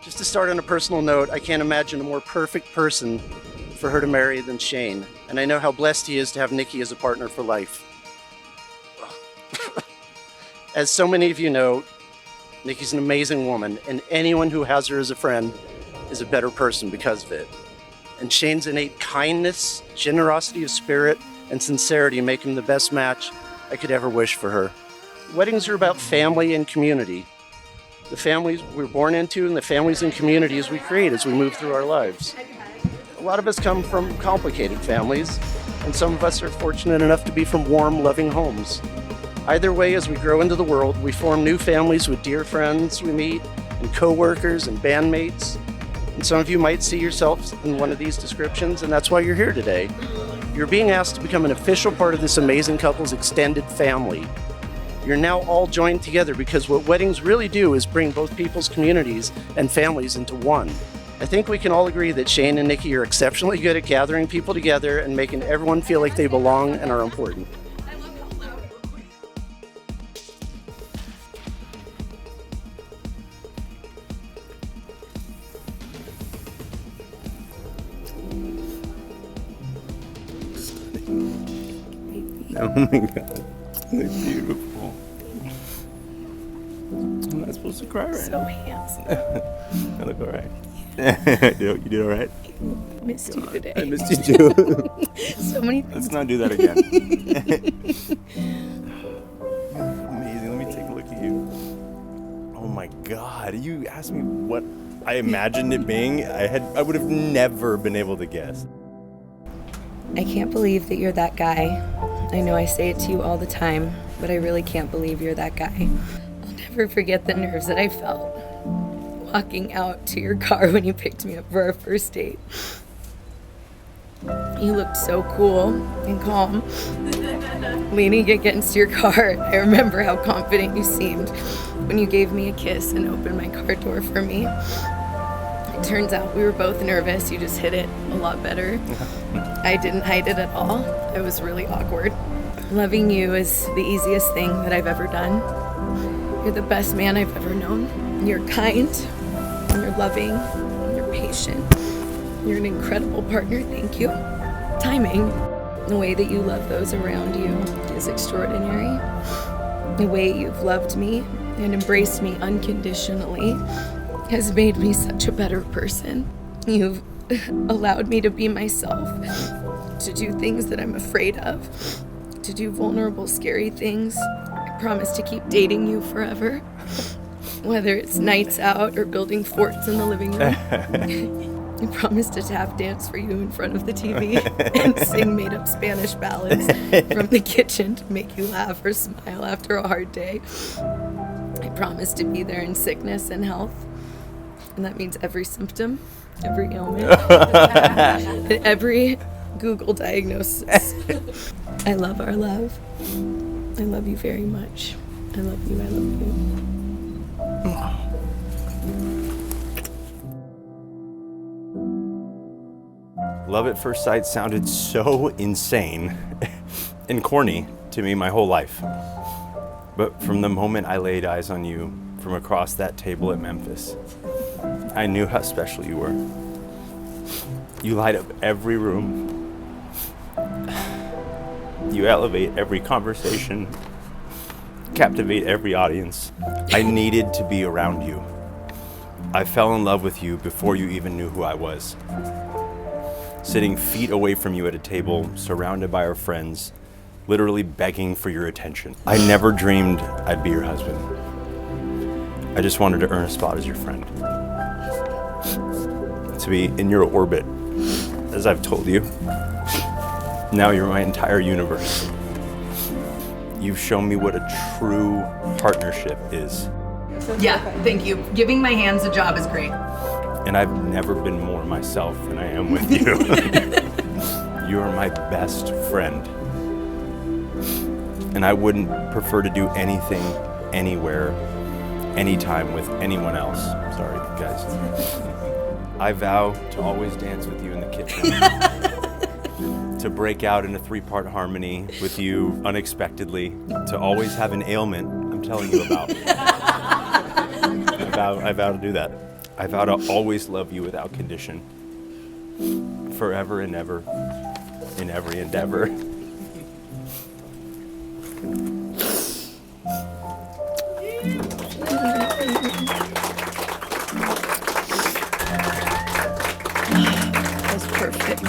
Just to start on a personal note, I can't imagine a more perfect person for her to marry than Shane. And I know how blessed he is to have Nikki as a partner for life. As so many of you know, Nikki's an amazing woman, and anyone who has her as a friend is a better person because of it. And Shane's innate kindness, generosity of spirit, and sincerity make him the best match I could ever wish for her. Weddings are about family and community. The families we're born into and the families and communities we create as we move through our lives. A lot of us come from complicated families, and some of us are fortunate enough to be from warm, loving homes. Either way, as we grow into the world, we form new families with dear friends we meet, and co-workers and bandmates. And some of you might see yourselves in one of these descriptions, and that's why you're here today. You're being asked to become an official part of this amazing couple's extended family. You're now all joined together because what weddings really do is bring both people's communities and families into one. I think we can all agree that Shane and Nikki are exceptionally good at gathering people together and making everyone feel like they belong and are important. Oh my god, they're beautiful. I'm not supposed to cry right so now. handsome. I look alright. You did alright? I missed you today. I missed you too. So many things. Let's not do that again. Amazing, let me take a look at you. Oh my god, you asked me what I imagined it being. I would have never been able to guess. I can't believe that you're that guy. I know I say it to you all the time, but I really can't believe you're that guy. I'll never forget the nerves that I felt walking out to your car when you picked me up for our first date. You looked so cool and calm. Leaning against your car, I remember how confident you seemed when you gave me a kiss and opened my car door for me. It turns out we were both nervous. You just hid it a lot better. I didn't hide it at all. It was really awkward. Loving you is the easiest thing that I've ever done. You're the best man I've ever known. You're kind, you're loving, you're patient. You're an incredible partner, thank you. Timing, the way that you love those around you is extraordinary. The way you've loved me and embraced me unconditionally has made me such a better person. You've allowed me to be myself, to do things that I'm afraid of, to do vulnerable, scary things. I promise to keep dating you forever, whether it's nights out or building forts in the living room. I promise to tap dance for you in front of the TV and sing made-up Spanish ballads from the kitchen to make you laugh or smile after a hard day. I promise to be there in sickness and health. And that means every symptom, every ailment, and every Google diagnosis. I love our love. I love you very much. I love you, I love you. Love at first sight sounded so insane and corny to me my whole life. But from the moment I laid eyes on you from across that table at Memphis, I knew how special you were. You light up every room. You elevate every conversation, captivate every audience. I needed to be around you. I fell in love with you before you even knew who I was. Sitting feet away from you at a table, surrounded by our friends, literally begging for your attention. I never dreamed I'd be your husband. I just wanted to earn a spot as your friend. To be in your orbit, as I've told you. Now you're my entire universe. You've shown me what a true partnership is. Yeah, thank you. Giving my hands a job is great. And I've never been more myself than I am with you. You are my best friend. And I wouldn't prefer to do anything, anywhere, anytime with anyone else. Sorry, guys. I vow to always dance with you in the kitchen. To break out in a 3-part harmony with you unexpectedly. To always have an ailment I'm telling you about. I vow to do that. I vow to always love you without condition, forever and ever, in every endeavor. That's perfect.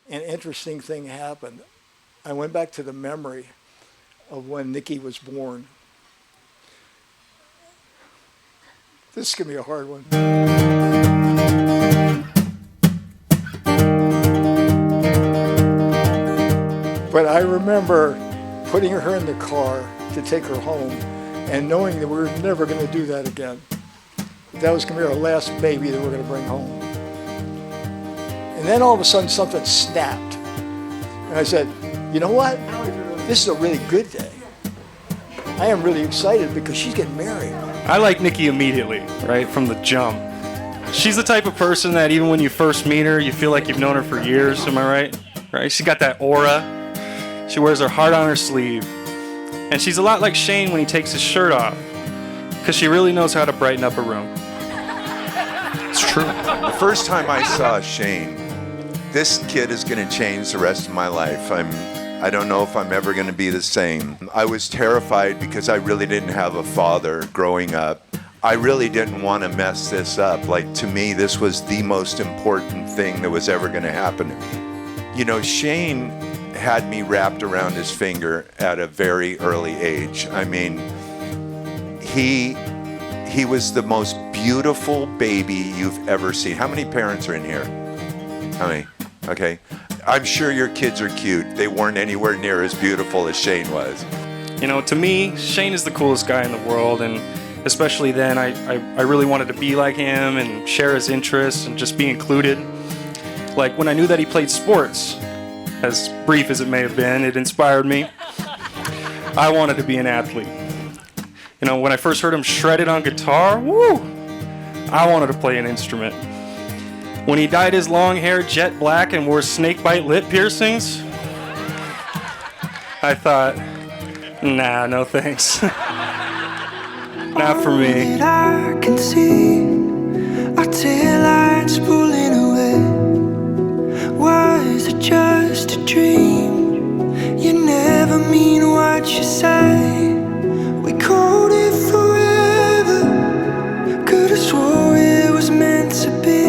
An interesting thing happened. I went back to the memory of when Nikki was born. This is going to be a hard one. But I remember putting her in the car to take her home and knowing that we were never going to do that again. That was going to be our last baby that we were going to bring home. And then all of a sudden something snapped. And I said, you know what? This is a really good day. I am really excited because she's getting married. I like Nikki immediately, right, from the jump. She's the type of person that even when you first meet her, you feel like you've known her for years, am I right? Right? She's got that aura. She wears her heart on her sleeve. And she's a lot like Shane when he takes his shirt off, because she really knows how to brighten up a room. It's true. The first time I saw Shane, this kid is going to change the rest of my life. I don't know if I'm ever going to be the same. I was terrified because I really didn't have a father growing up. I really didn't want to mess this up. Like, to me, this was the most important thing that was ever going to happen to me. You know, Shane had me wrapped around his finger at a very early age. I mean, he was the most beautiful baby you've ever seen. How many parents are in here? How many? Okay. I'm sure your kids are cute. They weren't anywhere near as beautiful as Shane was. You know, to me, Shane is the coolest guy in the world, and especially then, I really wanted to be like him and share his interests and just be included. Like, when I knew that he played sports, as brief as it may have been, it inspired me. I wanted to be an athlete. You know, when I first heard him shredded on guitar, woo! I wanted to play an instrument. When he dyed his long hair jet black and wore snakebite lip piercings, I thought, nah, no thanks. Not for me. I can see our taillights pulling away. Was it just a dream? You never mean what you say. We called it forever. Could have swore it was meant to be.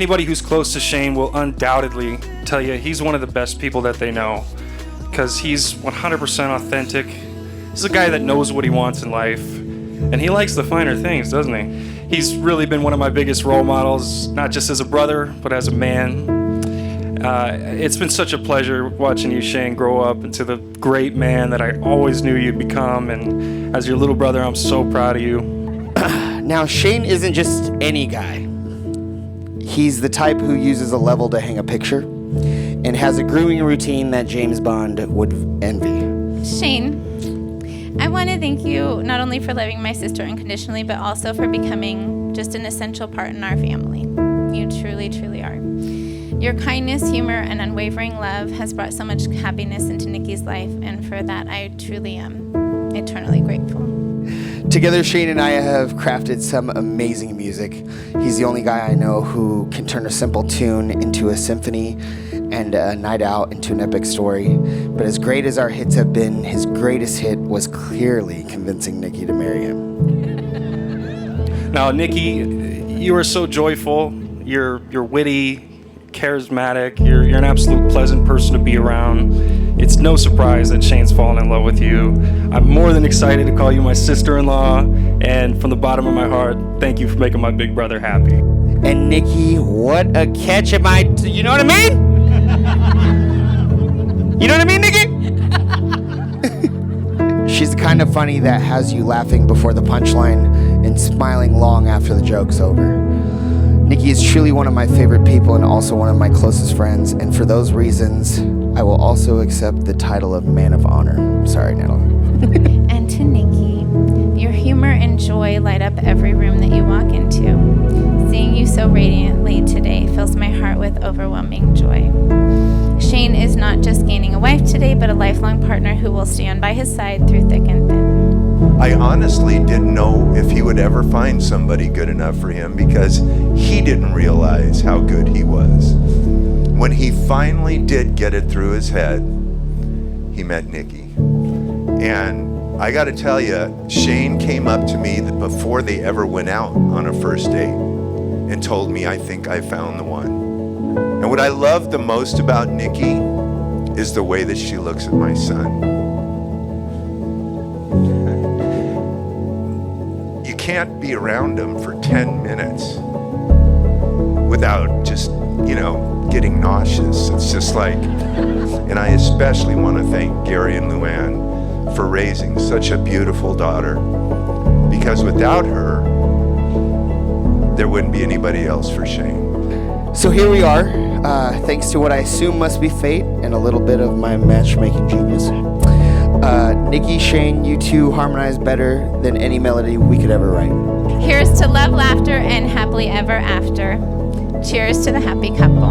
anybody who's close to Shane will undoubtedly tell you he's one of the best people that they know, because he's 100% authentic. He's a guy that knows what he wants in life, and he likes the finer things, doesn't he? He's really been one of my biggest role models, not just as a brother, but as a man. It's been such a pleasure watching you, Shane, grow up into the great man that I always knew you'd become, and as your little brother, I'm so proud of you. Now, Shane isn't just any guy. He's the type who uses a level to hang a picture and has a grooming routine that James Bond would envy. Shane, I want to thank you not only for loving my sister unconditionally, but also for becoming just an essential part in our family. You truly, truly are. Your kindness, humor, and unwavering love has brought so much happiness into Nikki's life, and for that I truly am eternally grateful. Together, Shane and I have crafted some amazing music. He's the only guy I know who can turn a simple tune into a symphony and a night out into an epic story. But as great as our hits have been, his greatest hit was clearly convincing Nikki to marry him. Now, Nikki, you are so joyful. You're witty, charismatic. You're an absolute pleasant person to be around. It's no surprise that Shane's fallen in love with you. I'm more than excited to call you my sister-in-law, and from the bottom of my heart, thank you for making my big brother happy. And Nikki, what a catch am I? You know what I mean? You know what I mean, Nikki? She's the kind of funny that has you laughing before the punchline and smiling long after the joke's over. Nikki is truly one of my favorite people and also one of my closest friends, and for those reasons, I will also accept the title of Man of Honor. Sorry, Natalie. And to Nikki, your humor and joy light up every room that you walk into. Seeing you so radiantly today fills my heart with overwhelming joy. Shane is not just gaining a wife today, but a lifelong partner who will stand by his side through thick and thin. I honestly didn't know if he would ever find somebody good enough for him because he didn't realize how good he was. When he finally did get it through his head, he met Nikki. And I gotta tell you, Shane came up to me before they ever went out on a first date and told me, I think I found the one. And what I love the most about Nikki is the way that she looks at my son. You can't be around him for 10 minutes without just, getting nauseous. It's just like, and I especially want to thank Gary and Luann for raising such a beautiful daughter, because without her, there wouldn't be anybody else for Shane. So here we are, thanks to what I assume must be fate and a little bit of my matchmaking genius. Nikki, Shane, you two harmonize better than any melody we could ever write. Here's to love, laughter, and happily ever after. Cheers to the happy couple.